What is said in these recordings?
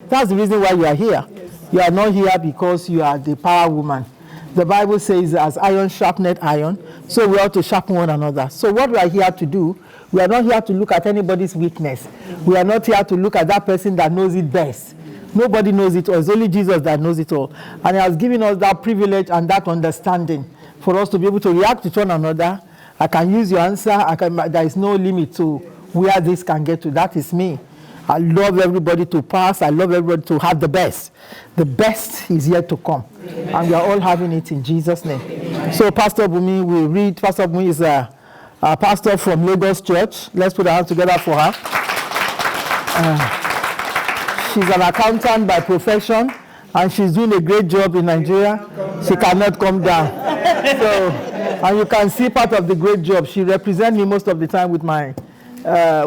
That's the reason why you are here. Yes. You are not here because you are the power woman. The Bible says, as iron sharpeneth iron, so we ought to sharpen one another. So what we are here to do, we are not here to look at anybody's weakness. We are not here to look at that person that knows it best. Nobody knows it all. It's only Jesus that knows it all. And he has given us that privilege and that understanding for us to be able to react to one another. I can use your answer. There is no limit to where this can get to. That is me. I love everybody to pass. I love everybody to have the best. The best is yet to come. Amen. And we are all having it in Jesus' name. Amen. So Pastor Bumi will read. Pastor Bumi is a pastor from Lagos Church. Let's put our hands together for her. She's an accountant by profession, and she's doing a great job in Nigeria. She cannot come down. So, and you can see part of the great job. She represents me most of the time with my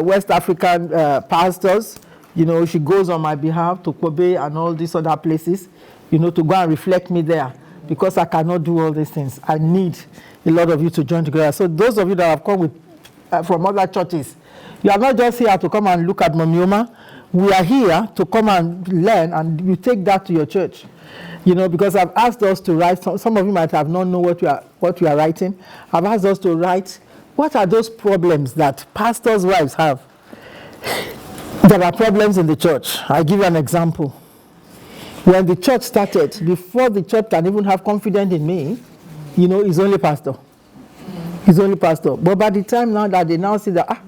West African pastors. You know, she goes on my behalf to Kobe and all these other places, you know, to go and reflect me there, because I cannot do all these things. I need a lot of you to join together. So those of you that have come with from other churches, you are not just here to come and look at Mommy Oma. We are here to come and learn, and you take that to your church. You know, because I've asked us to write, some of you might have not know what we are writing. I've asked us to write, what are those problems that pastors' wives have? There are problems in the church. I'll give you an example. When the church started, before the church can even have confidence in me, you know, he's only pastor. He's only pastor. But by the time now that they now see that,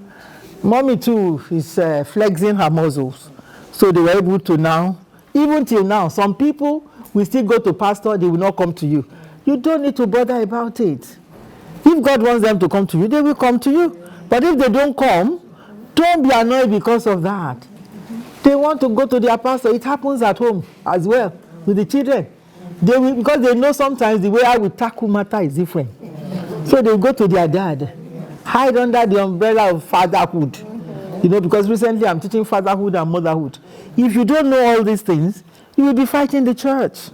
Mommy too is flexing her muscles. So they were able to now, even till now, some people will still go to pastor, they will not come to you. You don't need to bother about it. If God wants them to come to you, they will come to you. But if they don't come, don't be annoyed because of that. They want to go to their pastor. It happens at home as well with the children. They will, because they know sometimes the way I will tackle matter is different. So they will go to their dad, hide under the umbrella of fatherhood. You know, because recently I'm teaching fatherhood and motherhood. If you don't know all these things, you will be fighting the church.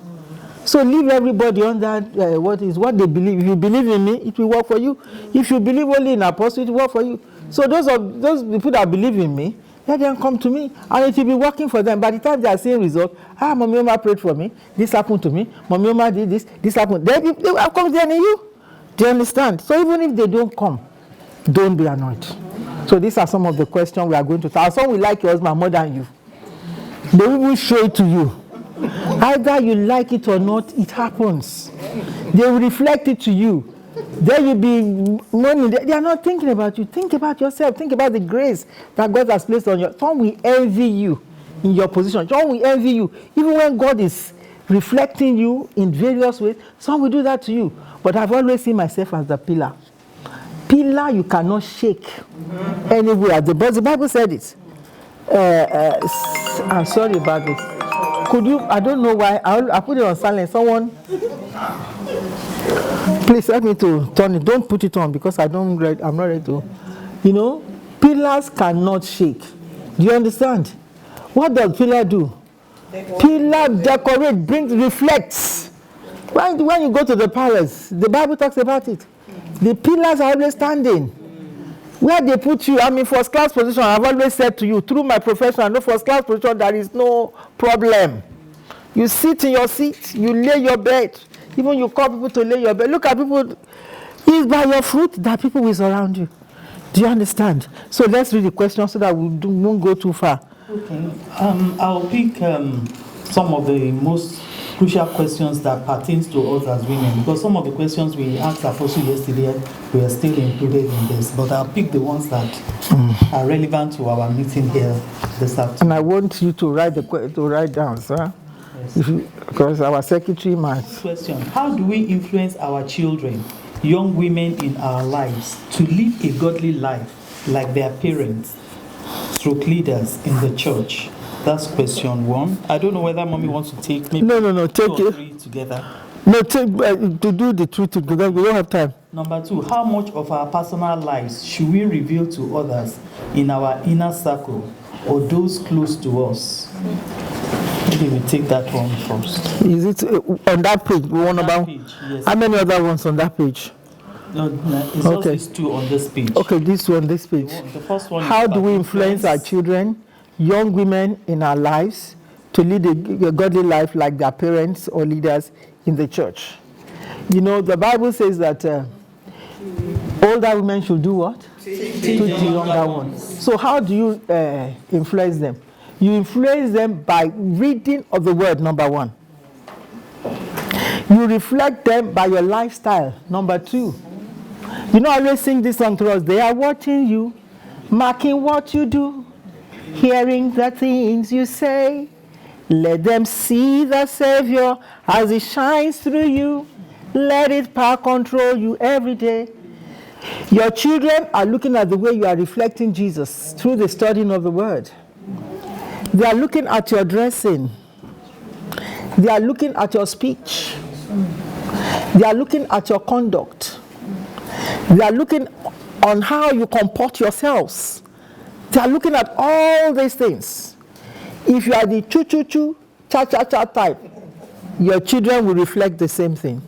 So leave everybody on that, what they believe. If you believe in me, it will work for you. If you believe only in apostle, it will work for you. So those people that believe in me, let them come to me, and it will be working for them. By the time they are seeing results, Mommy Oma prayed for me, this happened to me, Mommy Oma did this happened. They will come to you. Do you understand? So even if they don't come, don't be annoyed. So these are some of the questions we are going to ask. Some will like your husband more than you. They will show it to you. Either you like it or not, it happens. They will reflect it to you. Then you'll be mourning. They are not thinking about you. Think about yourself. Think about the grace that God has placed on you. Some will envy you in your position. Some will envy you. Even when God is reflecting you in various ways, some will do that to you. But I've always seen myself as the pillar. Pillar you cannot shake anywhere. The Bible said it. I'm sorry about this. Could you, I don't know why, I put it on silent. Someone, please help me to turn it. Don't put it on because I'm not ready to. You know, pillars cannot shake. Do you understand? What does pillar do? Pillar decorate, reflects. When you go to the palace, the Bible talks about it. The pillars are always standing. Where they put you, first class position, I've always said to you, through my profession, I know first class position, there is no problem. You sit in your seat, you lay your bed. Even you call people to lay your bed. Look at people, it's by your fruit that people will surround you. Do you understand? So let's read the question so that we won't go too far. Okay. I'll pick some of the most crucial questions that pertains to us as women, because some of the questions we asked Apostle yesterday we are still included in this, but I'll pick the ones that are relevant to our meeting here this afternoon. And I want you to write down, sir. Yes. Because our secretary might. Question: how do we influence our children, young women in our lives, to live a godly life like their parents, stroke leaders in the church? That's question one. I don't know whether Mommy wants to take maybe no, take it three together. No, take to do the two together. We don't have time. Number two, how much of our personal lives should we reveal to others in our inner circle or those close to us? Maybe we take that one first. Is it on that page? One about page, yes. How many other ones on that page? No, it's okay. Just these two on this page. Okay, this one, this page. The first one. How do we influence our children, young women in our lives, to lead a godly life like their parents or leaders in the church. You know, the Bible says that older women should do what? Teach the younger ones. So how do you influence them? You influence them by reading of the word, number one. You reflect them by your lifestyle, number two. You know, I always sing this song to us. They are watching you, marking what you do, hearing the things you say. Let them see the Savior as He shines through you. Let His power control you every day. Your children are looking at the way you are reflecting Jesus through the studying of the Word. They are looking at your dressing. They are looking at your speech. They are looking at your conduct. They are looking on how you comport yourselves. They are looking at all these things. If you are the choo-choo-choo, cha-cha-cha type, your children will reflect the same thing.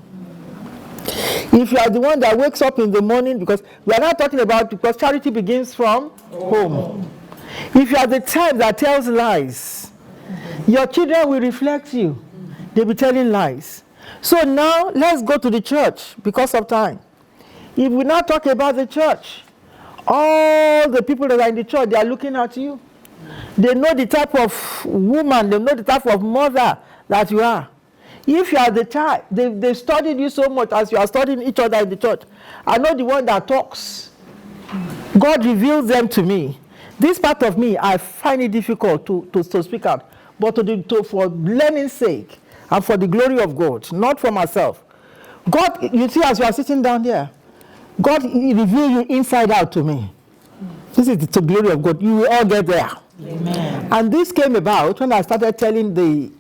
If you are the one that wakes up in the morning, because we are not talking about, because charity begins from home. If you are the type that tells lies, your children will reflect you. They'll be telling lies. So now, let's go to the church because of time. If we now talk about the church, all the people that are in the church, they are looking at you. They know the type of woman, they know the type of mother that you are. If you are the type, they studied you so much as you are studying each other in the church. I know the one that talks. God reveals them to me. This part of me, I find it difficult to speak out. But for learning's sake and for the glory of God, not for myself. God, you see, as you are sitting down there, God reveal you inside out to me. This is the glory of God. You will all get there. Amen. And this came about when I started telling the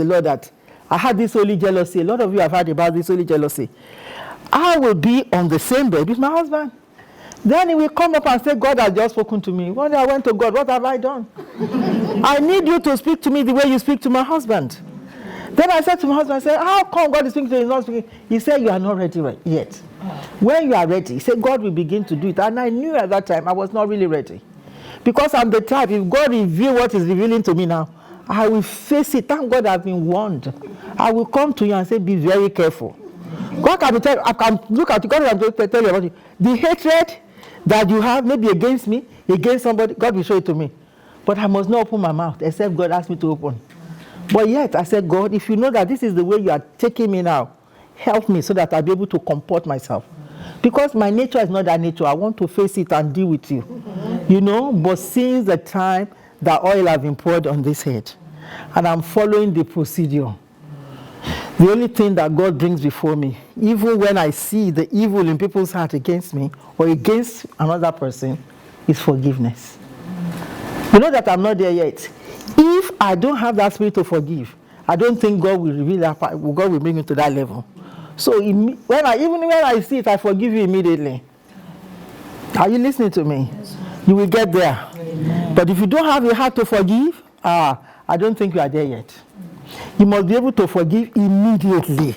Lord that I had this holy jealousy. A lot of you have heard about this holy jealousy. I will be on the same bed with my husband. Then he will come up and say, God has just spoken to me. When I went to God, what have I done? I need you to speak to me the way you speak to my husband. Then I said to my husband, I said, how come God is speaking to you? He's not speaking? He said, you are not ready yet. When you are ready, he said, God will begin to do it. And I knew at that time I was not really ready. Because I'm the type, if God reveals what is revealing to me now, I will face it. Thank God I've been warned. I will come to you and say, be very careful. God can tell, I can look at you, God can tell you about it. The hatred that you have, maybe against me, against somebody, God will show it to me. But I must not open my mouth, except God asked me to open. But yet, I said, God, if you know that this is the way you are taking me now, help me so that I'll be able to comport myself. Because my nature is not that nature. I want to face it and deal with you. You know, but since the time the oil has been poured on this head, and I'm following the procedure, the only thing that God brings before me, even when I see the evil in people's heart against me or against another person, is forgiveness. You know that I'm not there yet. If I don't have that spirit to forgive, I don't think God will reveal that. God will bring me to that level. So even when I see it, I forgive you immediately. Are you listening to me? Yes. You will get there. Amen. But if you don't have a heart to forgive, I don't think you are there yet. You must be able to forgive immediately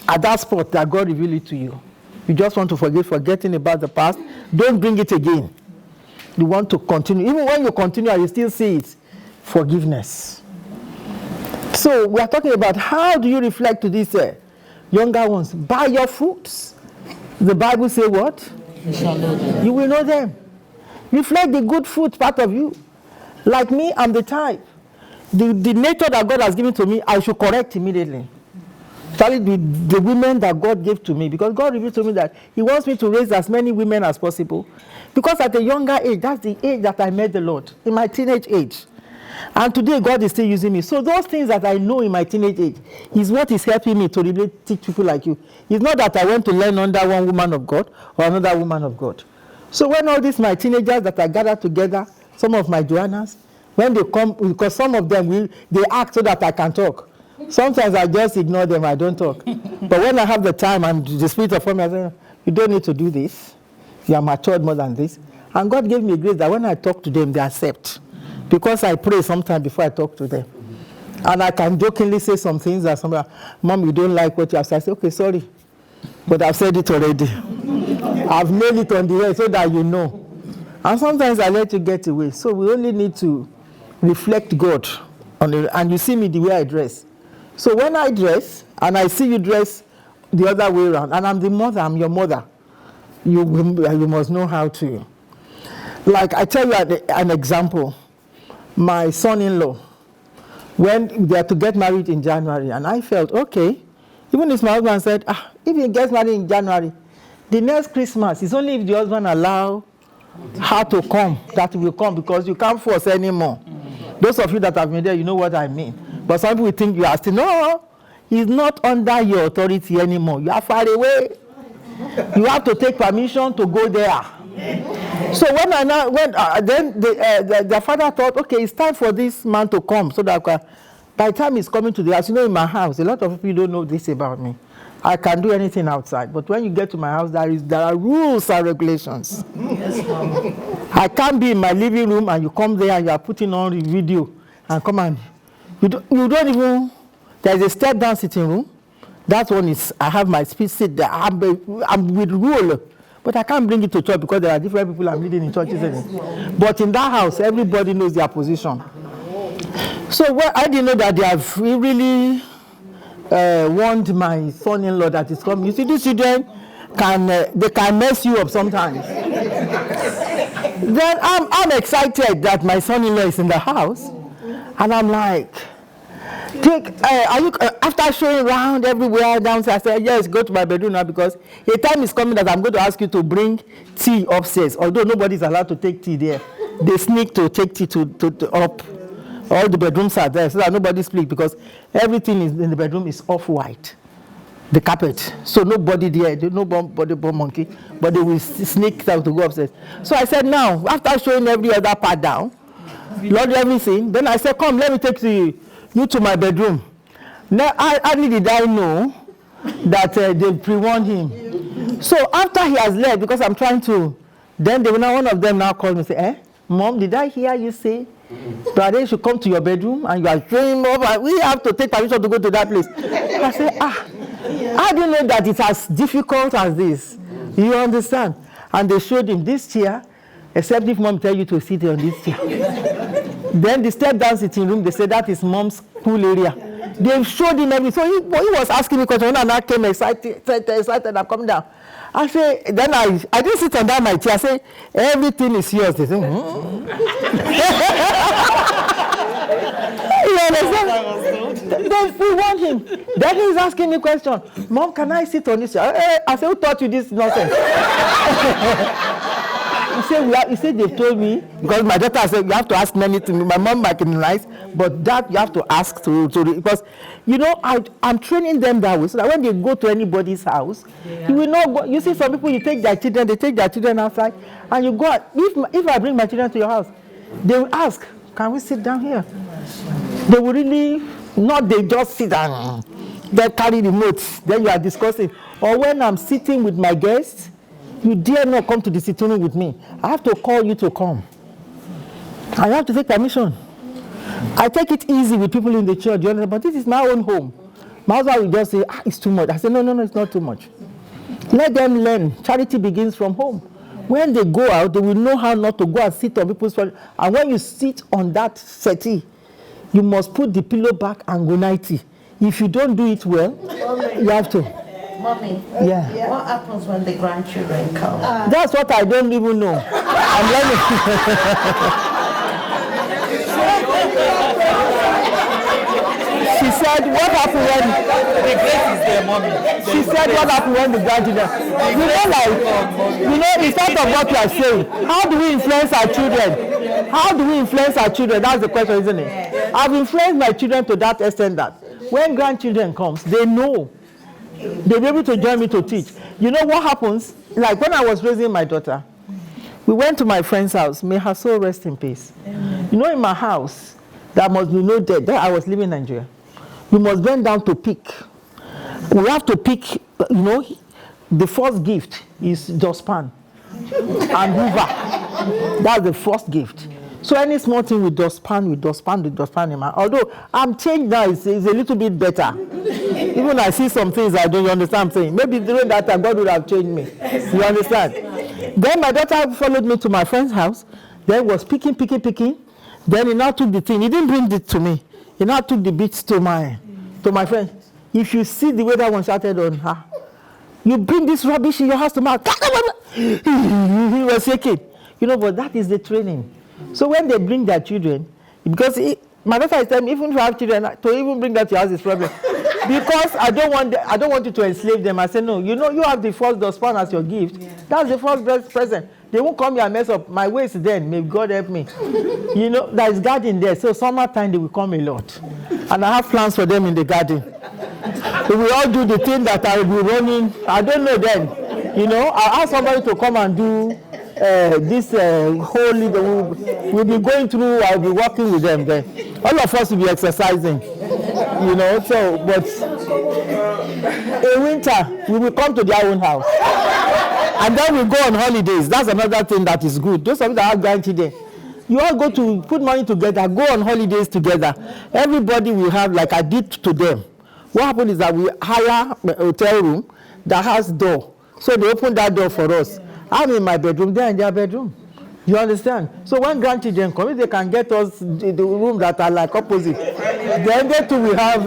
at that spot that God revealed it to you. You just want to forgive, forgetting about the past. Don't bring it again. You want to continue. Even when you continue and you still see it, forgiveness. So we are talking about how do you reflect to these younger ones? By your fruits. The Bible says what? You shall know them. You will know them. Reflect the good fruit part of you. Like me, I'm the type. The nature that God has given to me, I should correct immediately. Especially the women that God gave to me. Because God revealed to me that He wants me to raise as many women as possible. Because at a younger age, that's the age that I met the Lord. In my teenage age. And today, God is still using me. So those things that I know in my teenage age is what is helping me to really teach people like you. It's not that I want to learn under one woman of God or another woman of God. So when all these my teenagers that I gather together, some of my Joannas, when they come, because some of them, they act so that I can talk. Sometimes I just ignore them, I don't talk. But when I have the time and the spirit of me, I say, you don't need to do this. You are matured more than this. And God gave me a grace that when I talk to them, they accept. Because I pray sometimes before I talk to them. And I can jokingly say some things that somebody, Mom, you don't like what you have said. I say, okay, sorry. But I've said it already. I've nailed it on the head so that you know. And sometimes I let you get away. So we only need to reflect God and you see me the way I dress. So when I dress and I see you dress the other way around, and I'm the mother, I'm your mother, you must know how to. Like I tell you an example. My son-in-law, when they are to get married in January, and I felt, okay, even if my husband said, if he gets married in January, the next Christmas, it's only if the husband allow her to come that will come, because you can't force anymore. Those of you that have been there, you know what I mean. But some people think you are still, no, he's not under your authority anymore. You are far away. You have to take permission to go there. So when then the father thought, okay, it's time for this man to come, so that by the time he's coming to the house, in my house, a lot of people don't know this about me. I can do anything outside, but when you get to my house, there are rules and regulations. Yes, Mom. I can't be in my living room and you come there and you are putting on the video and come and you don't even. There's a step down sitting room. That one is, I have my speech sit there. I'm with rule, but I can't bring it to church because there are different people I'm leading in churches. Yes, but in that house, everybody knows their position. So I didn't know that they have really warned my son-in-law that is coming. You see, these children can mess you up sometimes. Then I'm excited that my son-in-law is in the house, and I'm like, are you after showing around everywhere downstairs? I said, yes, go to my bedroom now, because a time is coming that I'm going to ask you to bring tea upstairs. Although nobody's allowed to take tea there, they sneak to take tea to up. All the bedrooms are there so that nobody sleeps, because everything in the bedroom is off-white, the carpet. So nobody there, nobody born monkey, but they will sneak out to go upstairs. So I said, now, after showing every other part down, Lord, everything, then I said, come, let me take you to my bedroom. Now, hardly did I know that they pre-warned him. So after he has left, because I'm trying to, then one of them now called me and said, Mom, did I hear you say Brother, you should come to your bedroom and you are showing up, we have to take permission to go to that place. I said, I didn't know that it's as difficult as this. You understand? And they showed him this chair, except if Mom tell you to sit on this chair. Then the step down sitting room, they said that is Mom's pool area. They showed him everything. So he was asking me questions, and I came excited, I'm coming down. I say, then I didn't sit on that my chair. I say, everything is yours. They say, You understand? Then we want him. Then he's asking me a question. Mom, can I sit on this chair? I said, who taught you this nonsense? He said they've told me, because my daughter said you have to ask many things. My mom might be nice, but that you have to ask to because I'm training them that way, so that when they go to anybody's house, you will not go. You see, some people they take their children outside, and you go out. If I bring my children to your house, they will ask, can we sit down here? They will really not. They just sit down. They carry the notes. Then you are discussing. Or when I'm sitting with my guests, you dare not come to the sitting room with me. I have to call you to come. I have to take permission. I take it easy with people in the church, but this is my own home. My husband will just say, it's too much. I say, no, it's not too much. Let them learn. Charity begins from home. When they go out, they will know how not to go and sit on people's front. And when you sit on that settee, you must put the pillow back and go nighty. If you don't do it well, you have to. Mommy, what happens when the grandchildren come? That's what I don't even know. I'm learning. She said, what happened when the grace is there, Mommy? She said, what happened when the grandchildren? It's part of what you are saying. How do we influence our children? How do we influence our children? That's the question, isn't it? I've influenced my children to that extent that when grandchildren comes, they know. They'll be able to join me to teach. You know what happens? Like when I was raising my daughter, we went to my friend's house. May her soul rest in peace. You know, in my house, there must be no dead. There I was living in Nigeria. You must bend down to pick. We have to pick, the first gift is dustpan and hoover. That's the first gift. So any small thing with dustpan in my. Although I'm changed now, it's a little bit better. Even I see some things I don't understand. I'm saying maybe during that time God would have changed me. You understand? Then my daughter followed me to my friend's house. Then was picking. Then he now took the thing. He didn't bring it to me. He now took the beats to my friend. If you see the way that one shouted on her, you bring this rubbish in your house to my he was shaking. You know, but that is the training. So when they bring their children, because my daughter is telling me, even if you have children, to even bring that to your house is problem. Because I don't want you to enslave them. I say, no, you know, you have the first dustpan as your gift. Yeah. That's the first present. They won't come here and mess up my waist then. May God help me. You know, there is garden there. So summertime they will come a lot. And I have plans for them in the garden. We will all do the thing that I will be running. I don't know then. You know, I'll ask somebody to come and do this holy. We'll be going through, I'll be working with them then. All of us will be exercising. You know, so, but in winter, we will come to their own house. And then we go on holidays. That's another thing that is good. Those of you that have grandchildren, you all go to put money together, go on holidays together. Everybody will have, like I did to them. What happened is that we hire a hotel room that has door. So they open that door for us. I'm in my bedroom, they're in their bedroom. You understand? So when grandchildren come, they can get us the room that are like opposite. Then they too will have,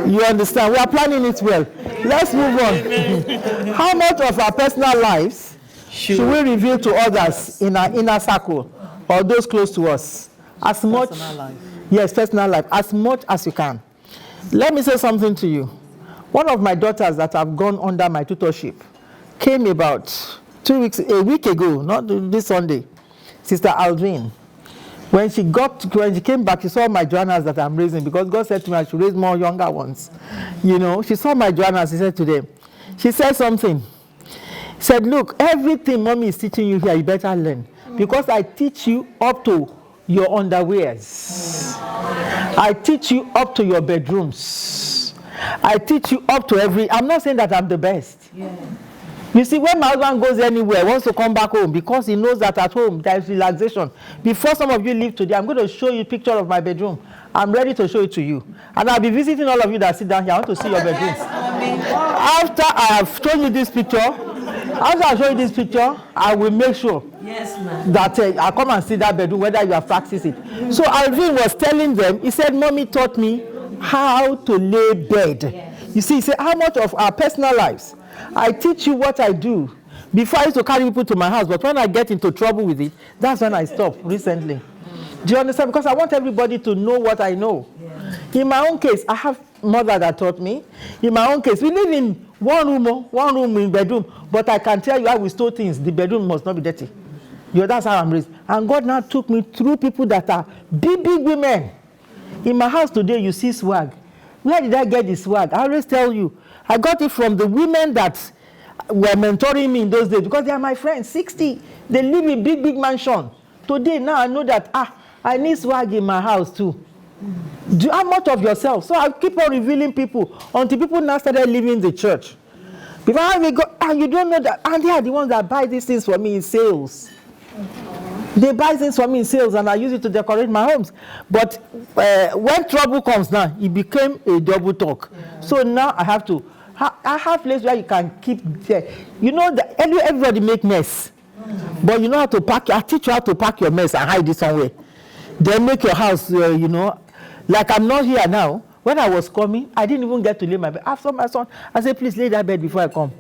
you understand? We are planning it well. Let's move on. How much of our personal lives should we reveal to others in our inner circle or those close to us? As much, personal life. Yes, personal life, as much as you can. Let me say something to you. One of my daughters that have gone under my tutorship came about a week ago, not this Sunday, Sister Aldrin. When she came back, she saw my journals that I'm raising, because God said to me I should raise more younger ones. You know, she saw my journals, she said to them, she said something. She said, look, everything mommy is teaching you here, you better learn. Because I teach you up to your underwears. I teach you up to your bedrooms. I teach you up to I'm not saying that I'm the best. Yeah. You see, when my husband goes anywhere, wants to come back home, because he knows that at home there is relaxation. Before some of you leave today, I'm going to show you a picture of my bedroom. I'm ready to show it to you. And I'll be visiting all of you that sit down here. I want to see your bedrooms. After I have shown you this picture, I will make sure that I come and see that bedroom, whether you have practiced it. So Alvin was telling them, he said, Mommy taught me how to lay bed. Yes. You see, he said, how much of our personal lives? I teach you what I do. Before I used to carry people to my house, but when I get into trouble with it, that's when I stop recently. Do you understand? Because I want everybody to know what I know. Yeah. In my own case, I have mother that taught me. In my own case, we live in one room in bedroom, but I can tell you how we store things. The bedroom must not be dirty. You know, that's how I'm raised. And God now took me through people that are big women. In my house today, you see swag. Where did I get the swag? I always tell you, I got it from the women that were mentoring me in those days, because they are my friends, 60. They live in big mansion. Today, now I know that, I need swag in my house too. Do you have much of yourself? So I keep on revealing people until people now started leaving the church. Before I go, you don't know that, and they are the ones that buy these things for me in sales. They buy things for me in sales, and I use it to decorate my homes. But when trouble comes now, it became a double talk. Yeah. So now I have to. I have place where you can keep there. You know that everybody make mess, but you know how to pack. I teach you how to pack your mess and hide it somewhere. Then make your house. You know, like I'm not here now. When I was coming, I didn't even get to lay my bed. After my son, I said, please lay that bed before I come.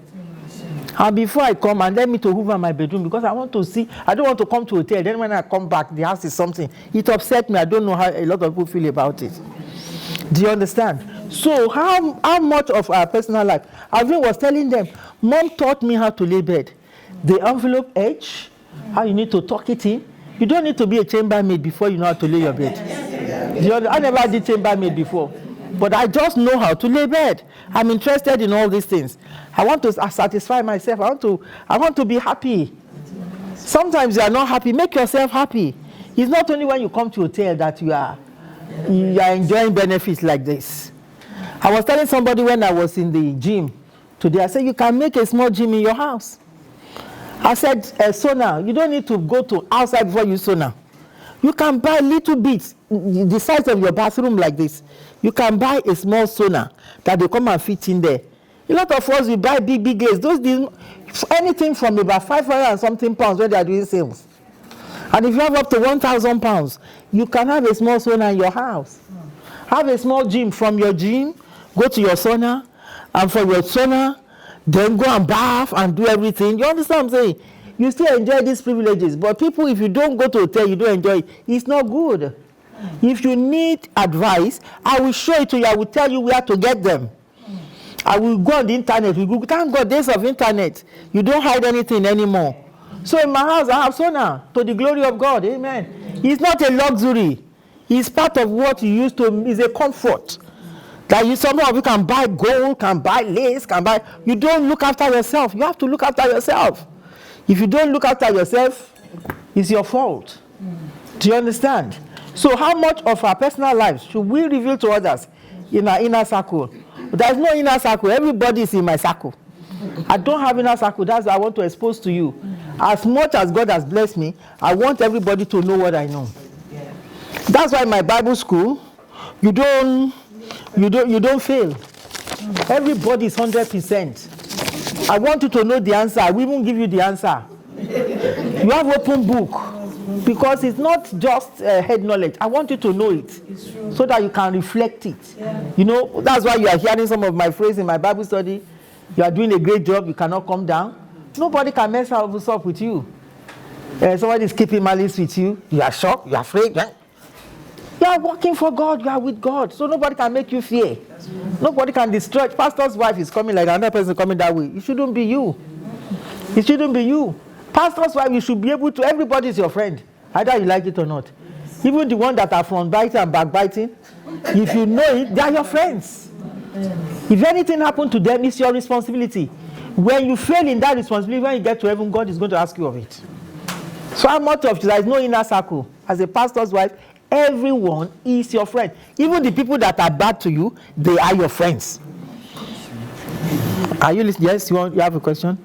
And before I come, and let me to hoover my bedroom, because I want to see. I don't want to come to a hotel. Then when I come back, the house is something. It upset me. I don't know how a lot of people feel about it. Do you understand? So how much of our personal life? Alvin was telling them, Mom taught me how to lay bed. The envelope edge, how you need to tuck it in. You don't need to be a chambermaid before you know how to lay your bed. I never did chambermaid before. But I just know how to lay bed. I'm interested in all these things. I want to satisfy myself. I want to be happy. Sometimes you are not happy. Make yourself happy. It's not only when you come to a hotel that you are enjoying benefits like this. I was telling somebody when I was in the gym today, I said, you can make a small gym in your house. I said, sauna, you don't need to go to outside before you sauna. You can buy little bits, the size of your bathroom like this. You can buy a small sauna that they come and fit in there. A lot of us, we buy big glaze. Anything from about 500 and something pounds when they are doing sales. And if you have up to 1,000 pounds, you can have a small sauna in your house. Have a small gym. From your gym, go to your sauna, and from your sauna, then go and bath and do everything. You understand what I'm saying? You still enjoy these privileges. But people, if you don't go to hotel, you don't enjoy it. It's not good. If you need advice, I will show it to you. I will tell you where to get them. I will go on the internet. We Google. Thank God, days of internet. You don't hide anything anymore. So in my house, I have sauna to the glory of God. Amen. It's not a luxury. It's part of what you used to. It's a comfort. That you, some of you can buy gold, can buy lace, can buy. You don't look after yourself. You have to look after yourself. If you don't look after yourself, it's your fault. Do you understand? So how much of our personal lives should we reveal to others in our inner circle? There's no inner circle. Everybody is in my circle. I don't have inner circle. That's what I want to expose to you. As much as God has blessed me, I want everybody to know what I know. That's why in my Bible school, you don't fail. Everybody is 100%. I want you to know the answer. I will even give you the answer. You have open book. Because it's not just head knowledge. I want you to know it so that you can reflect it. Yeah. You know, that's why you are hearing some of my phrases in my Bible study. You are doing a great job. You cannot come down. Nobody can mess up with you. Somebody is keeping malice with you. You are shocked. You are afraid. You are working for God. You are with God. So nobody can make you fear. Nobody can destroy. Pastor's wife is coming like another person coming that way. It shouldn't be you. It shouldn't be you. Pastor's wife, you should be able to, everybody is your friend, either you like it or not. Even the one that are front biting and backbiting, if you know it, they are your friends. If anything happened to them, it's your responsibility. When you fail in that responsibility, when you get to heaven, God is going to ask you of it. So I'm not of, there is no inner circle. As a pastor's wife, everyone is your friend. Even the people that are bad to you, they are your friends. Are you listening? Yes, you have a question?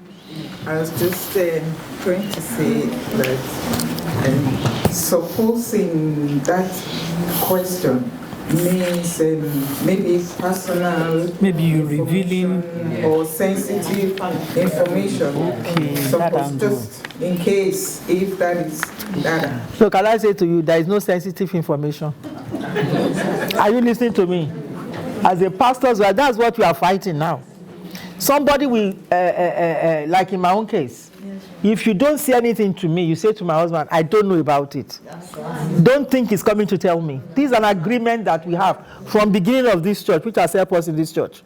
I was just going to say that supposing that question means maybe personal, maybe you revealing or sensitive information. Okay, suppose just in case if that is that. So can I say to you, there is no sensitive information. Are you listening to me? As a pastor, that's what we are fighting now. Somebody will, like in my own case, if you don't say anything to me, you say to my husband, I don't know about it. Don't think he's coming to tell me. This is an agreement that we have from beginning of this church, which has helped us in this church.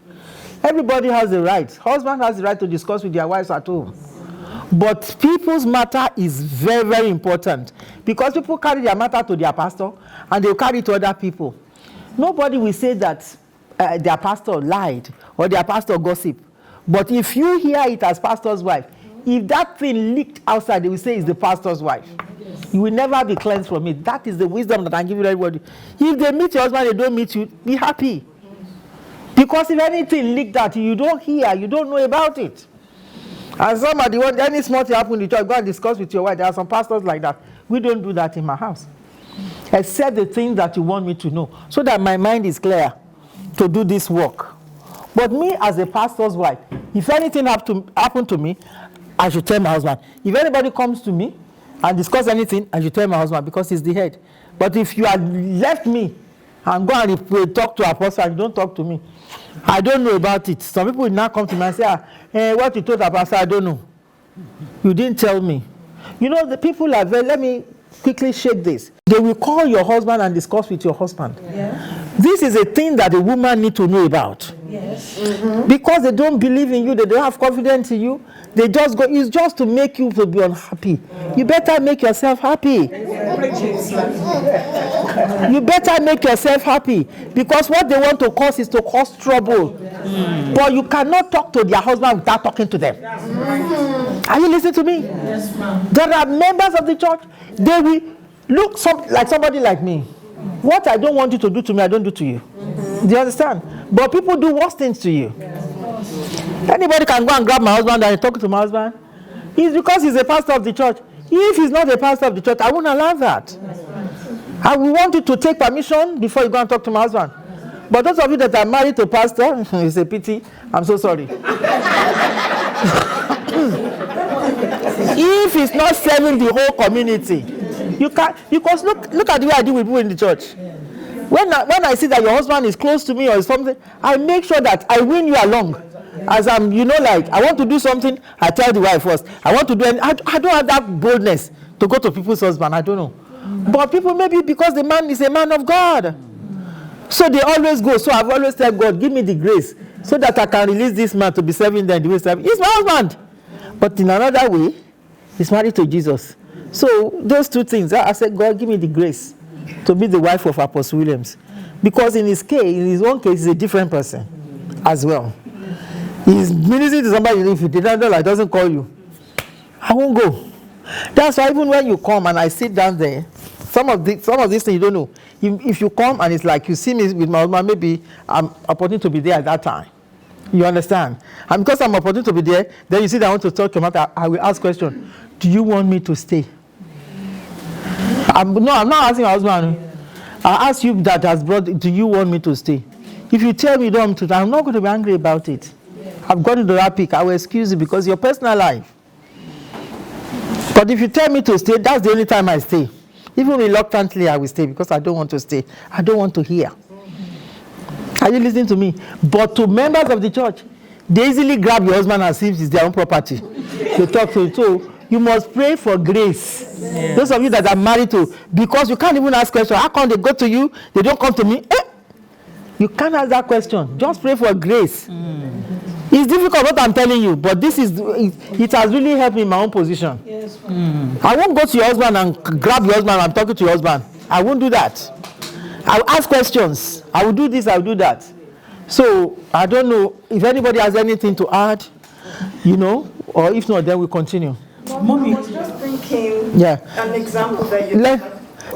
Everybody has the right. Husband has the right to discuss with their wives at home. But people's matter is very, very important. Because people carry their matter to their pastor, and they'll carry it to other people. Nobody will say that their pastor lied, or their pastor gossip. But if you hear it as pastor's wife, if that thing leaked outside, they will say it's the pastor's wife. You will never be cleansed from it. That is the wisdom that I give you everybody. If they meet your husband, they don't meet you, be happy. Because if anything leaked out, you don't hear, you don't know about it. And somebody, when any small thing happen in the church, go and discuss with your wife. There are some pastors like that. We don't do that in my house. Except the things that you want me to know, so that my mind is clear to do this work. But me as a pastor's wife, if anything happen to me, I should tell my husband. If anybody comes to me and discuss anything, I should tell my husband because he's the head. But if you had left me and go and talk to apostle and you don't talk to me, I don't know about it. Some people will now come to me and say, what you told apostle, I don't know. You didn't tell me. You know, the people are very, let me quickly shake this. They will call your husband and discuss with your husband. Yeah. This is a thing that a woman needs to know about. Yes. Mm-hmm. Because they don't believe in you, they don't have confidence in you. They just go, it's just to make you to be unhappy. You better make yourself happy. You better make yourself happy. Because what they want to cause is to cause trouble. Mm. But you cannot talk to their husband without talking to them. Mm-hmm. Are you listening to me? Yes, ma'am. There are members of the church, they will look like somebody like me. What I don't want you to do to me, I don't do to you. Mm-hmm. Do you understand? But people do worse things to you. Yes. Anybody can go and grab my husband and talk to my husband. It's because he's a pastor of the church. If he's not a pastor of the church, I won't allow that. I will want you to take permission before you go and talk to my husband. But those of you that are married to a pastor, it's a pity. I'm so sorry. If he's not serving the whole community, you can look at the way I deal with people in the church. When I see that your husband is close to me or something, I make sure that I win you along. As I'm, like, I want to do something, I tell the wife first. I want to do I don't have that boldness to go to people's husband. I don't know. But people, maybe because the man is a man of God. So they always go. So I've always said, God, give me the grace so that I can release this man to be serving them the way serving. He's my husband. But in another way, he's married to Jesus. So those two things, I said, God, give me the grace to be the wife of Apostle Williams. Because in his own case, he's a different person as well. He's ministering to somebody, if he doesn't call you, I won't go. That's why even when you come and I sit down there, some of these things you don't know. If you come and it's like you see me with my husband, maybe I'm opportune to be there at that time. You understand? And because I'm opportune to be there, then you see that I want to talk about, I will ask question. Do you want me to stay? I'm not asking my husband. I ask you that has brought, do you want me to stay? If you tell me you don't want to, I'm not going to be angry about it. I've gone into that peak. I will excuse you because your personal life. But if you tell me to stay, that's the only time I stay. Even reluctantly, I will stay because I don't want to stay. I don't want to hear. Are you listening to me? But to members of the church, they easily grab your husband as if it's their own property. They talk to you. So you must pray for grace. Yeah. Those of you that are married to, because you can't even ask questions. How come they go to you? They don't come to me? You can't ask that question. Just pray for grace. It's difficult what I'm telling you, but it has really helped me in my own position. Yes. I won't go to your husband and grab your husband and I'm talking to your husband. I won't do that. I will ask questions. I will do this, I will do that. So, I don't know if anybody has anything to add, or if not, then we'll continue. Mommy, I was just thinking an example that you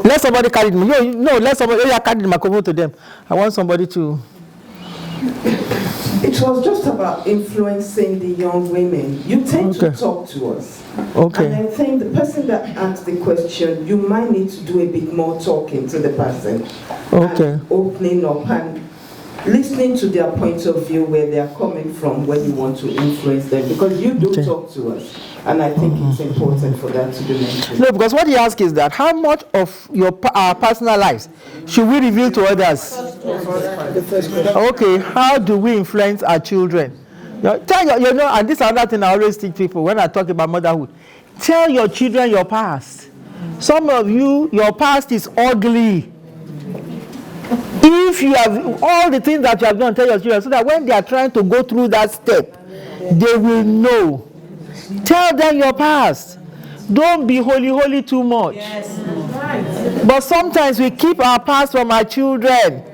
let somebody carry me. Let somebody carry the microphone to them. I want somebody to... It was just about influencing the young women. You tend to talk to us. Okay. And I think the person that asked the question, you might need to do a bit more talking to the person. Okay. And opening up and listening to their point of view, where they are coming from, when you want to influence them. Because you do talk to us. And I think it's important for that to be mentioned. No, because what he asks is that how much of our personal lives should we reveal to others? Okay, how do we influence our children? And this is another thing I always teach people when I talk about motherhood. Tell your children your past. Some of you, your past is ugly. If you have all the things that you have done, tell your children so that when they are trying to go through that step, they will know. Tell them your past. Don't be holy too much. Yes. But sometimes we keep our past from our children.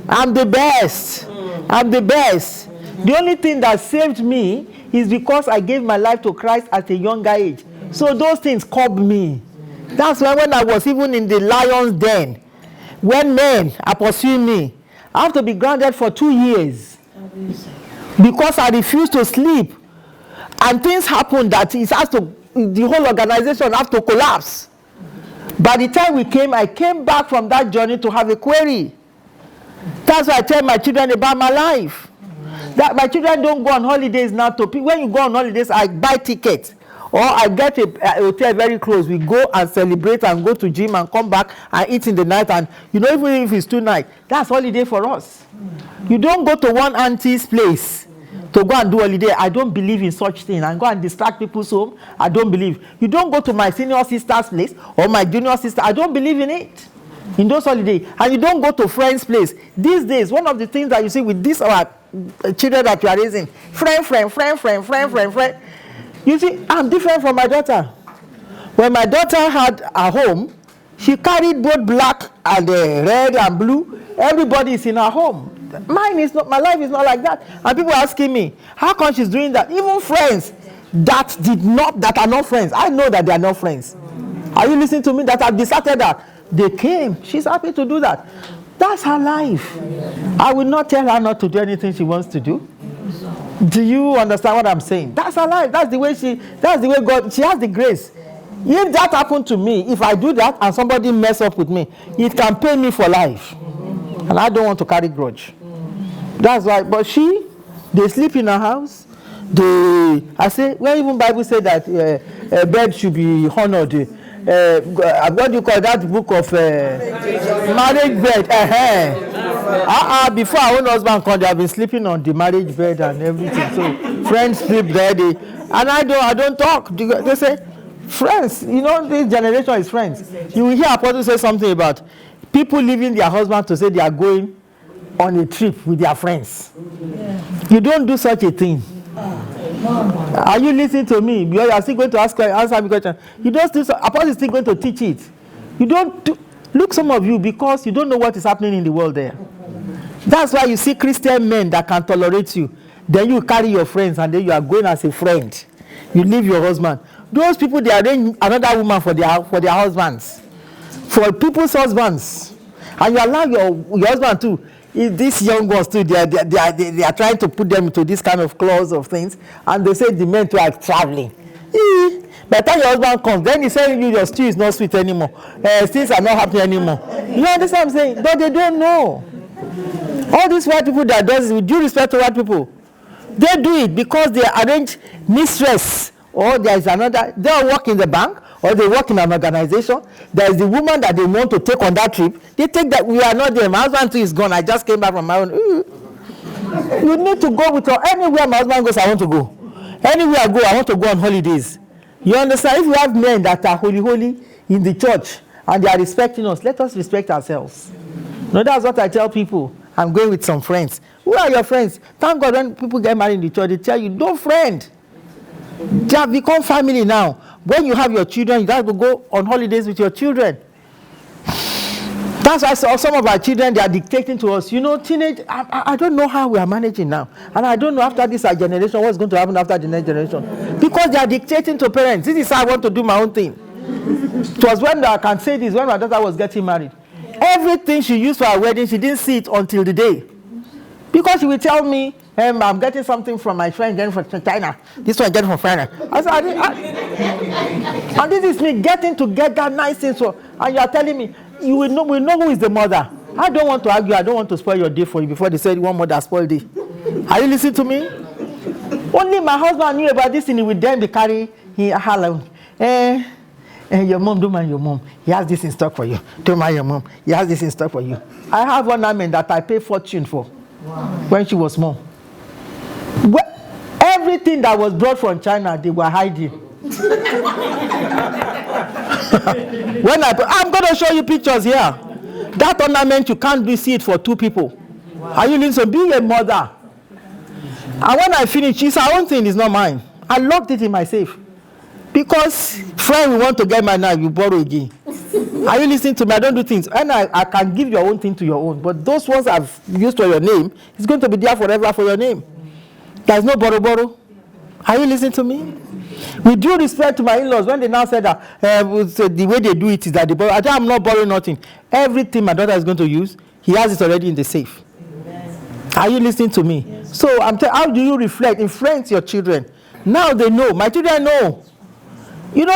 I'm the best. I'm the best. The only thing that saved me is because I gave my life to Christ at a younger age. So those things curbed me. That's why when I was even in the lion's den, when men are pursuing me, I have to be grounded for 2 years because I refused to sleep. And things happen that the whole organization has to collapse. By the time I came back from that journey to have a query. That's why I tell my children about my life. That my children don't go on holidays now. When you go on holidays, I buy tickets. Or I get a hotel very close. We go and celebrate and go to gym and come back and eat in the night. And even if it's 2 nights, that's holiday for us. You don't go to one auntie's place to go and do holiday. I don't believe in such thing. And go and distract people's home. I don't believe. You don't go to my senior sister's place or my junior sister. I don't believe in it. In those holidays. And you don't go to friend's place. These days, one of the things that you see with these our children that you are raising, friend. You see, I'm different from my daughter. When my daughter had a home, she carried both black and red and blue. Everybody is in her home. Mine is not, my life is not like that. And people are asking me, how come she's doing that? Even friends that are not friends. I know that they are not friends. Are you listening to me? That have decided that they came. She's happy to do that. That's her life. I will not tell her not to do anything she wants to do. Do you understand what I'm saying? That's her life. That's the way God, she has the grace. If that happened to me, if I do that and somebody mess up with me, it can pay me for life. And I don't want to carry grudge. That's why, but they sleep in her house. Even Bible said that birds should be honored. what do you call that book of marriage bed? Before our own husband come, they have been sleeping on the marriage bed and everything. So friends sleep there, and I don't talk. They say, friends, this generation is friends. You will hear Apostle say something about people leaving their husband to say they are going on a trip with their friends. Yeah. You don't do such a thing. Are you listening to me? Because you are still going to answer me question. You don't do so. Apostle is still going to teach it. You don't look, some of you, because you don't know what is happening in the world there. That's why you see Christian men that can tolerate you. Then you carry your friends and then you are going as a friend. You leave your husband. Those people, they arrange another woman for their husbands, for people's husbands, and you allow your husband too. If these young ones too, they are trying to put them into this kind of clause of things, and they say the men too are traveling. By the time your husband comes, then he's telling you your stew is not sweet anymore. Things are not happening anymore. You understand what I'm saying? But they don't know. All these white people that does it, with due respect to white people, they do it because they arrange mistress, or there is another, they all work in the bank, or they work in an organization. There is the woman that they want to take on that trip. They take that, we are not there. My husband too is gone. I just came back from my own. You need to go with her. Anywhere my husband goes, I want to go. Anywhere I go, I want to go on holidays. You understand? If you have men that are holy in the church and they are respecting us, let us respect ourselves. No, that's what I tell people. I'm going with some friends. Who are your friends? Thank God when people get married in the church, they tell you, don't friend. They have become family now. When you have your children, you have to go on holidays with your children. That's why some of our children, they are dictating to us. Teenage, I don't know how we are managing now. And I don't know after this generation, what's going to happen after the next generation. Because they are dictating to parents. This is how I want to do my own thing. It was when I can say this, when my daughter was getting married. Everything she used for her wedding, she didn't see it until the day. Because she will tell me, I'm getting something from my friend getting from China. This one getting from China. I said, and this is me getting to get that nice thing. So, and you are telling me, we know who is the mother. I don't want to argue. I don't want to spoil your day for you before they said one mother spoiled day. Are you listening to me? Only my husband knew about this thing. He would then be carrying her alone. Your mom, don't mind your mom. He has this in stock for you. Don't mind your mom. He has this in stock for you. I have one woman that I paid fortune for when she was small. Everything that was brought from China, they were hiding. When I'm going to show you pictures here. That ornament, you can't see it for two people. Are you listening? Being a mother. And when I finish, it's her own thing, it's not mine. I locked it in my safe. Because, friend, we want to get my knife, you borrow again. Are you listening to me? I don't do things. And I can give your own thing to your own. But those ones I've used for your name, it's going to be there forever for your name. There's no borrow. Are you listening to me? With due respect to my in-laws, when they now said that the way they do it is that they borrow. I I'm not borrowing nothing. Everything my daughter is going to use, he has it already in the safe. Amen. Are you listening to me? Yes. So how do you reflect, influence your children? Now they know. My children know.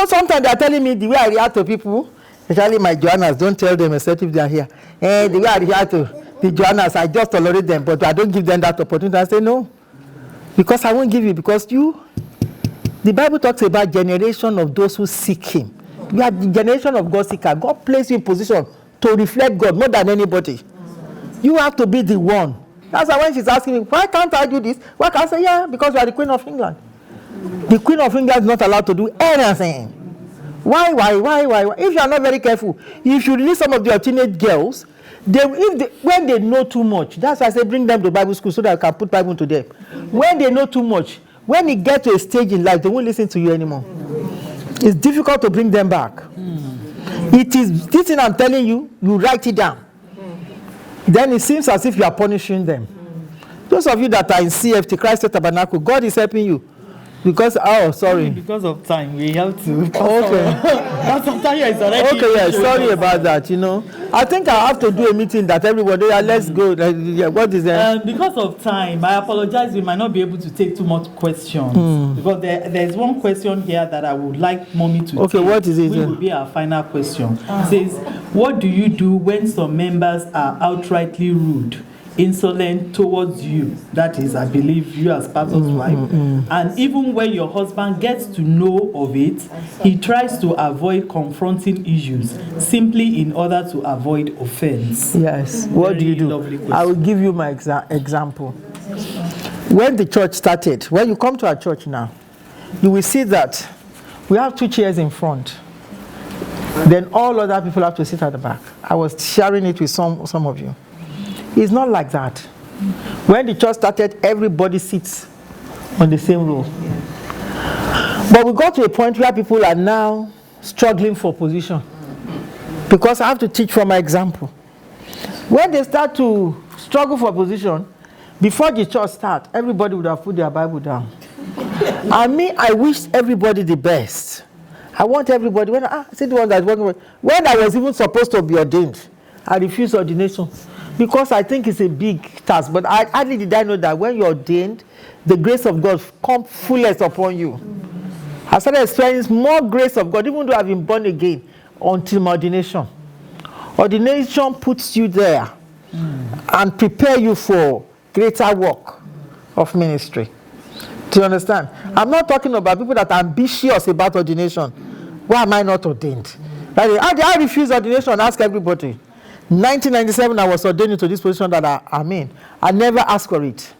Sometimes they are telling me the way I react to people, especially my Joannas, don't tell them except if they are here. The way I react to the Joannas, I just tolerate them, but I don't give them that opportunity. I say no. Because I won't give you, because the Bible talks about generation of those who seek him. You are the generation of God seeker. God placed you in position to reflect God more than anybody. You have to be the one. That's why when she's asking me, why can't I do this? Why can't I say, yeah, because you are the Queen of England. The Queen of England is not allowed to do anything. Why? If you are not very careful, if you release some of your teenage girls, when they know too much, that's why I say bring them to Bible school so that I can put Bible to them. When they know too much, when they get to a stage in life, they won't listen to you anymore. It's difficult to bring them back. It is this thing I'm telling you, you write it down. Then it seems as if you are punishing them. Those of you that are in CFT, Christ Tabernacle, God is helping you. Because of time, we have to. Okay. Sorry about that. I think I have to do a meeting that everybody. Let's go. What is that? Because of time, I apologize. We might not be able to take too much questions because there's one question here that I would like mommy to. Okay, take. What is it? Which will be our final question. It says, "What do you do when some members are outrightly rude insolent towards you, that is, I believe, you as pastor's wife, and even when your husband gets to know of it, he tries to avoid confronting issues simply in order to avoid offense. Yes. What do you do? I will give you my example. When the church started, when you come to our church now, you will see that we have 2 chairs in front. Then all other people have to sit at the back. I was sharing it with some of you. It's not like that. When the church started, everybody sits on the same row. But we got to a point where people are now struggling for position. Because I have to teach from my example. When they start to struggle for position, before the church starts, everybody would have put their Bible down. And me, I wish everybody the best. I want everybody, when I see the one that's working with, when I was even supposed to be ordained, I refused ordination because I think it's a big task. But I hardly did I know that when you're ordained, the grace of God comes fullest upon you. I started experiencing more grace of God, even though I've been born again, until my ordination. Ordination puts you there and prepare you for greater work of ministry. Do you understand? I'm not talking about people that are ambitious about ordination. Why am I not ordained? I refuse ordination and ask everybody. 1997, I was ordained to this position that I'm in. I never asked for it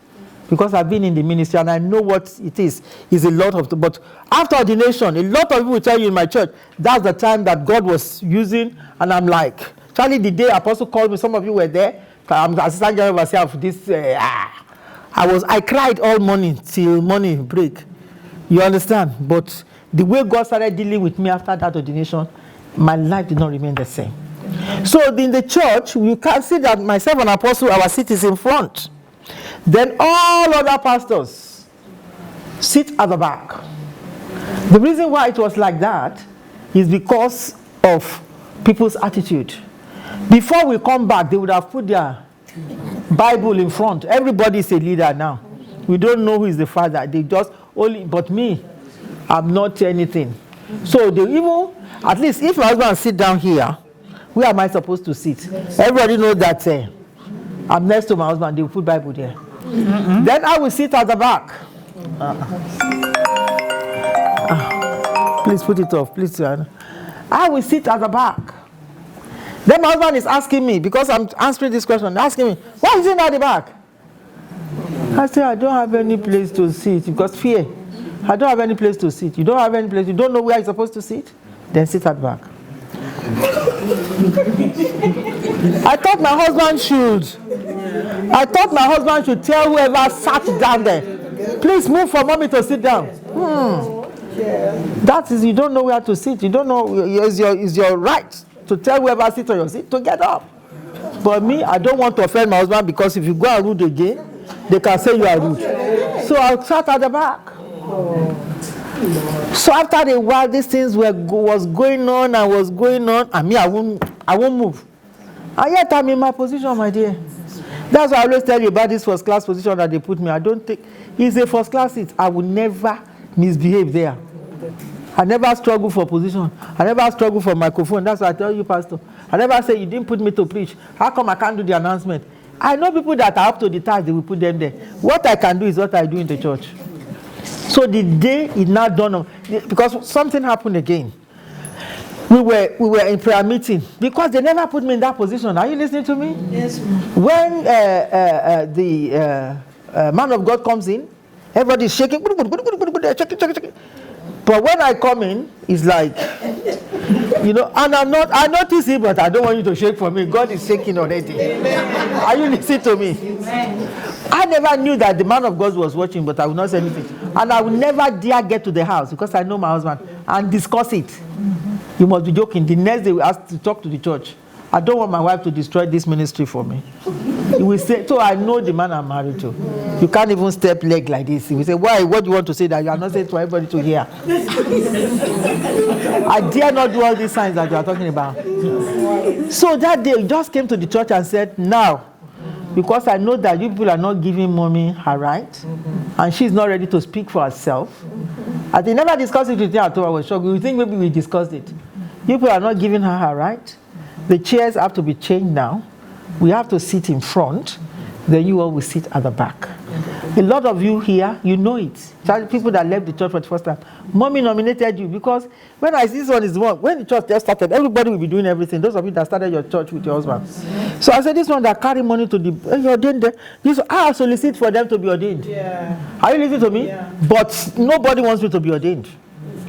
because I've been in the ministry and I know what it is. It's a lot of, but after ordination, a lot of people will tell you in my church, that's the time that God was using, and I'm like, Charlie, the day Apostle called me, some of you were there. I'm assistant general overseer of this. I cried all morning till morning break. You understand? But the way God started dealing with me after that ordination, my life did not remain the same. So in the church, you can see that myself and Apostle, our seat is in front. Then all other pastors sit at the back. The reason why it was like that is because of people's attitude. Before we come back, they would have put their Bible in front. Everybody is a leader now. We don't know who is the father. They just only, but me, I'm not anything. So they even, at least if my husband sit down here, where am I supposed to sit? Everybody knows that I'm next to my husband. They will put Bible there. Then I will sit at the back. Please put it off, please. I will sit at the back. Then my husband is asking me, because I'm answering this question, asking me, why is he not at the back? I say, I don't have any place to sit, because fear. I don't have any place to sit. You don't have any place, you don't know where you're supposed to sit? Then sit at the back. I thought my husband should tell whoever sat down there, please move for mommy to sit down. That is, you don't know where to sit. You don't know, it's your right to tell whoever sits on your seat to get up. But me, I don't want to offend my husband, because if you go and rude again, they can say you are rude. So I sat at the back. So after a while, these things was going on, and me, I won't move. And yet I'm in my position, my dear. That's why I always tell you about this first class position that they put me. I don't think it's a first class seat. I will never misbehave there. I never struggle for position. I never struggle for microphone. That's why I tell you, Pastor. I never say you didn't put me to preach. How come I can't do the announcement? I know people that are up to the task, they will put them there. What I can do is what I do in the church. So the day it now dawned on, because something happened again. We were in prayer meeting because they never put me in that position. Are you listening to me? Yes, ma'am. When the man of God comes in, everybody is shaking. But when I come in, it's like, and I notice it, but I don't want you to shake for me. God is shaking already. Amen. Are you listening to me? Amen. I never knew that the man of God was watching, but I would not say anything. And I would never dare get to the house because I know my husband and discuss it. You must be joking. The next day we ask to talk to the church. I don't want my wife to destroy this ministry for me. He will say, so I know the man I'm married to. You can't even step leg like this. He will say, why? What do you want to say that you are not saying to everybody to hear? I dare not do all these signs that you are talking about. So that day, he just came to the church and said, now, because I know that you people are not giving mommy her right, and she's not ready to speak for herself. I think never discussed it with her at all. I was shocked. We think maybe we discussed it. You people are not giving her right. The chairs have to be changed now. We have to sit in front. then you all will sit at the back. A lot of you here, you know it. People that left the church for the first time. Mommy nominated you because when I see this one is the one, when the church just started, everybody will be doing everything. Those of you that started your church with your husband. So I said, this one that carry money to the ordained, I solicit for them to be ordained. Yeah. Are you listening to me? Yeah. But nobody wants me to be ordained.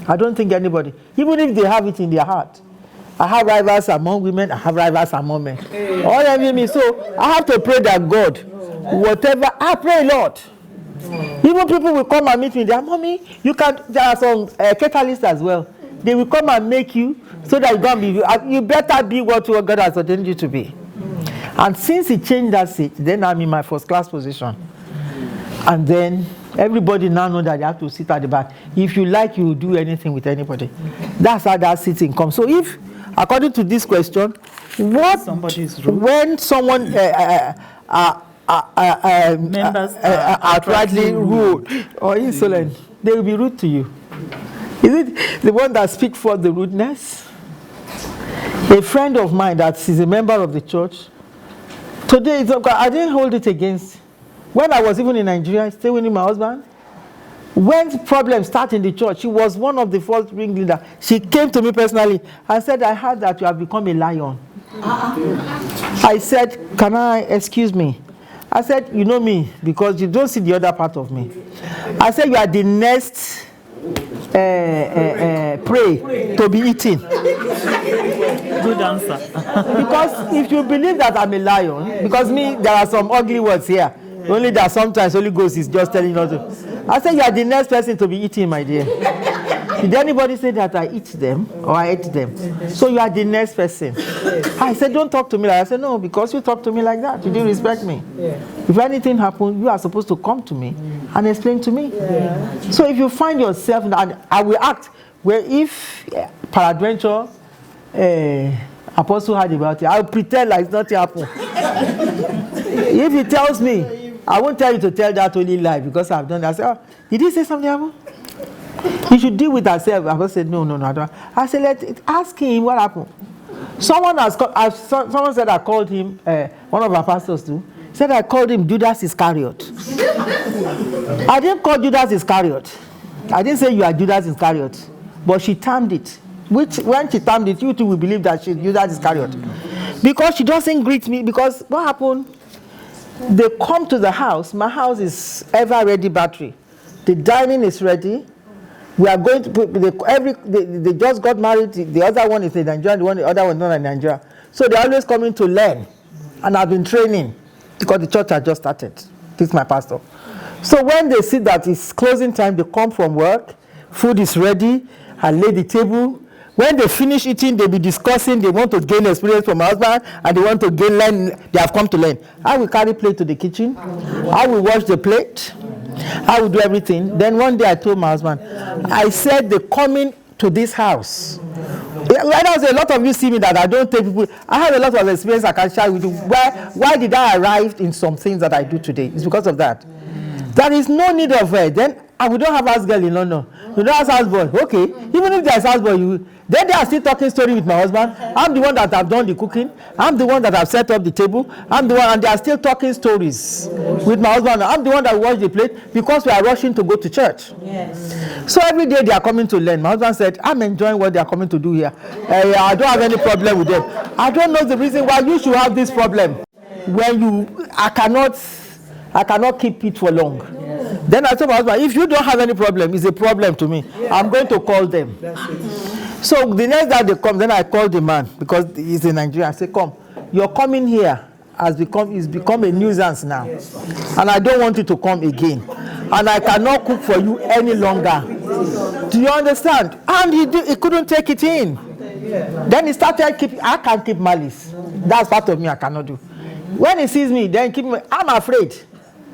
I don't think anybody, even if they have it in their heart. I have rivals among women, I have rivals among men. All of me, so I have to pray that God, whatever, I pray a lot. Even people will come and meet me. They are, Mommy, you can. There are some catalysts as well. They will come and make you so that you better be what God has ordained you to be. And since he changed that seat, then I'm in my first class position. And then everybody now know that they have to sit at the back. If you like, you will do anything with anybody. That's how that sitting comes. So if, according to this question, when someone members outrightly rude or insolent, they will be rude to you. Is it the one that speaks for the rudeness? A friend of mine that is a member of the church, today, I didn't hold it against. When I was even in Nigeria, staying with my husband, when problems start in the church, she was one of the first ringleaders. She came to me personally and said, I heard that you have become a lion. I said, excuse me? I said, you know me, because you don't see the other part of me. I said, you are the next prey to be eaten. Good answer. Because if you believe that I'm a lion, because there are some ugly words here. Only that sometimes Holy Ghost is just telling us. I said, you are the next person to be eaten, my dear. Did anybody say that I eat them or I ate them? So you are the next person. I said, don't talk to me like that. I said, no, because you talk to me like that. You didn't respect me. If anything happened, you are supposed to come to me and explain to me. So if you find yourself, and I will act, where if peradventure, Apostle heard about it, I'll pretend like it's nothing happened. If he tells me, I won't tell you to tell that only lie because I've done that. I said, oh, did he say something happened? You should deal with yourself. I said, no, I don't. I said, ask him what happened. Someone said I called him, one of our pastors too, said I called him Judas Iscariot. I didn't call Judas Iscariot. I didn't say you are Judas Iscariot, but she termed it. Which, when she termed it, you two will believe that she's Judas Iscariot. Because she doesn't greet me, because what happened? They come to the house. My house is ever-ready battery. The dining is ready. We are going to put they just got married. The other one is in Nigeria, the other one is not in Nigeria. So they're always coming to learn. And I've been training because the church has just started. This is my pastor. So when they see that it's closing time, they come from work, food is ready, I lay the table. When they finish eating, they'll be discussing, they want to gain experience from my husband, and they want to learn, they have come to learn. I will carry plate to the kitchen. I will wash the plate. I will do everything. Then one day I told my husband, I said they're coming to this house. Right now, a lot of you see me that I don't take people. I have a lot of experience I can share with you. Why did I arrive in some things that I do today? It's because of that. There is no need of it. Then we don't have house girl in London. We don't have house boy. Okay. Even if there's house boy, then they are still talking story with my husband. I'm the one that have done the cooking. I'm the one that have set up the table. I'm the one, and they are still talking stories with my husband. I'm the one that wash the plate because we are rushing to go to church. Yes. So every day they are coming to learn. My husband said, I'm enjoying what they are coming to do here. I don't have any problem with them. I don't know the reason why you should have this problem. When I cannot keep it for long. Yes. Then I told my husband, if you don't have any problem, it's a problem to me. Yeah. I'm going to call them. So the next day they come, then I called the man because he's in Nigeria. I said, come, you're coming here it's become a nuisance now. Yes. And I don't want you to come again. And I cannot cook for you any longer. Do you understand? And he couldn't take it in. Yeah. Then he started I can't keep malice. That's part of me I cannot do. When he sees me, then I'm afraid.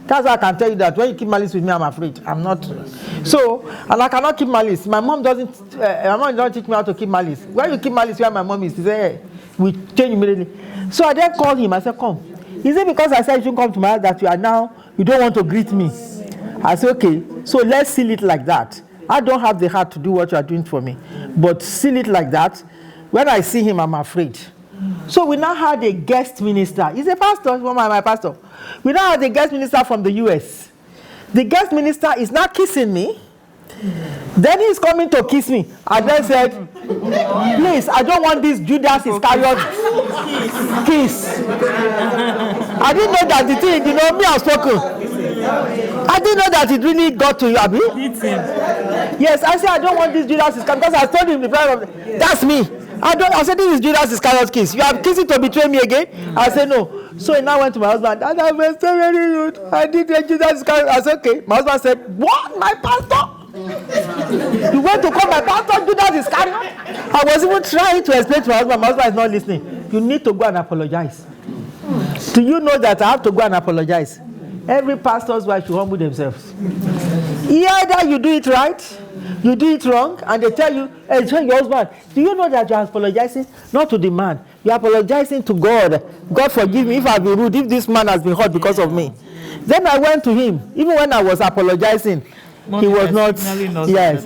That's why I can tell you that when you keep malice with me, I'm afraid. I'm not. So, and I cannot keep malice. My mom doesn't teach me how to keep malice. When you keep malice where my mom is, she say, hey, we change immediately. So I then called him. I said, come. Is it because I said you shouldn't come to my house that you don't want to greet me? I said, okay, so let's seal it like that. I don't have the heart to do what you are doing for me. But seal it like that. When I see him, I'm afraid. So we now had a guest minister. He's a pastor, he's my pastor. We now had a guest minister from the US. The guest minister is now kissing me. Then he's coming to kiss me. I then said, please, I don't want this Judas Iscariot kiss. I didn't know that the thing, me I've spoken. I didn't know that it really got to you, Abi. Yes, I said I don't want this Judas Iscariot because I told him the prayer of that's me. I said this is Judas Iscariot kiss. You are kissing to betray me again? I said no. So he now went to my husband, and I was so very rude. I did the Judas Iscariot. I said okay. My husband said, what? My pastor? You went to call my pastor Judas Iscariot? I was even trying to explain to my husband. My husband is not listening. You need to go and apologize. Do you know that I have to go and apologize? Every pastor's wife should humble themselves. Either you do it right, you do it wrong, and they tell you, hey, tell your husband, do you know that you are apologizing? Not to the man. You are apologizing to God. God forgive me if I have been rude, if this man has been hurt because of me. Then I went to him, even when I was apologizing, he was not, yes,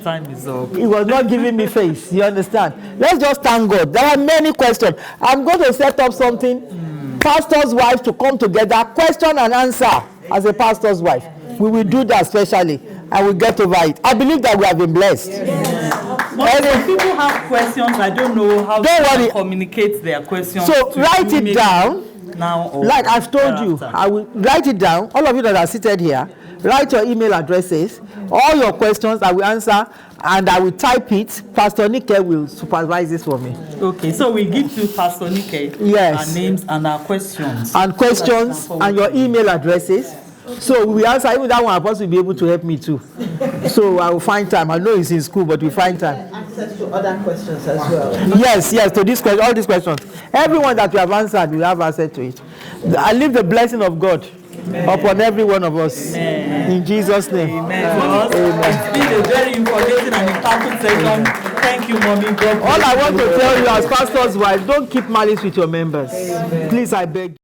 he was not giving me face. You understand? Let's just thank God. There are many questions. I'm going to set up something, pastor's wives to come together, question and answer as a pastor's wife. We will do that specially, and we'll get over it. I believe that we have been blessed. But if people have questions, I don't know how to communicate their questions. So write it down. Now, like I've told you, I will write it down. All of you that are seated here, write your email addresses, all your questions I will answer, and I will type it. Pastor Nike will supervise this for me. Okay, so we give to Pastor Nike our names and our questions. And questions and your email addresses. So we answer, even that one Apostle will be able to help me too. So I will find time. I know he's in school, but we find time. Access to other questions as well. Yes, to this question, all these questions. Everyone that we have answered, we have access to it. I leave the blessing of God upon every one of us. In Jesus' name. Amen. It's been a very informative and impactful session. Thank you, Mommy. God bless. All I want to tell you as pastor's wife, don't keep malice with your members. Please, I beg.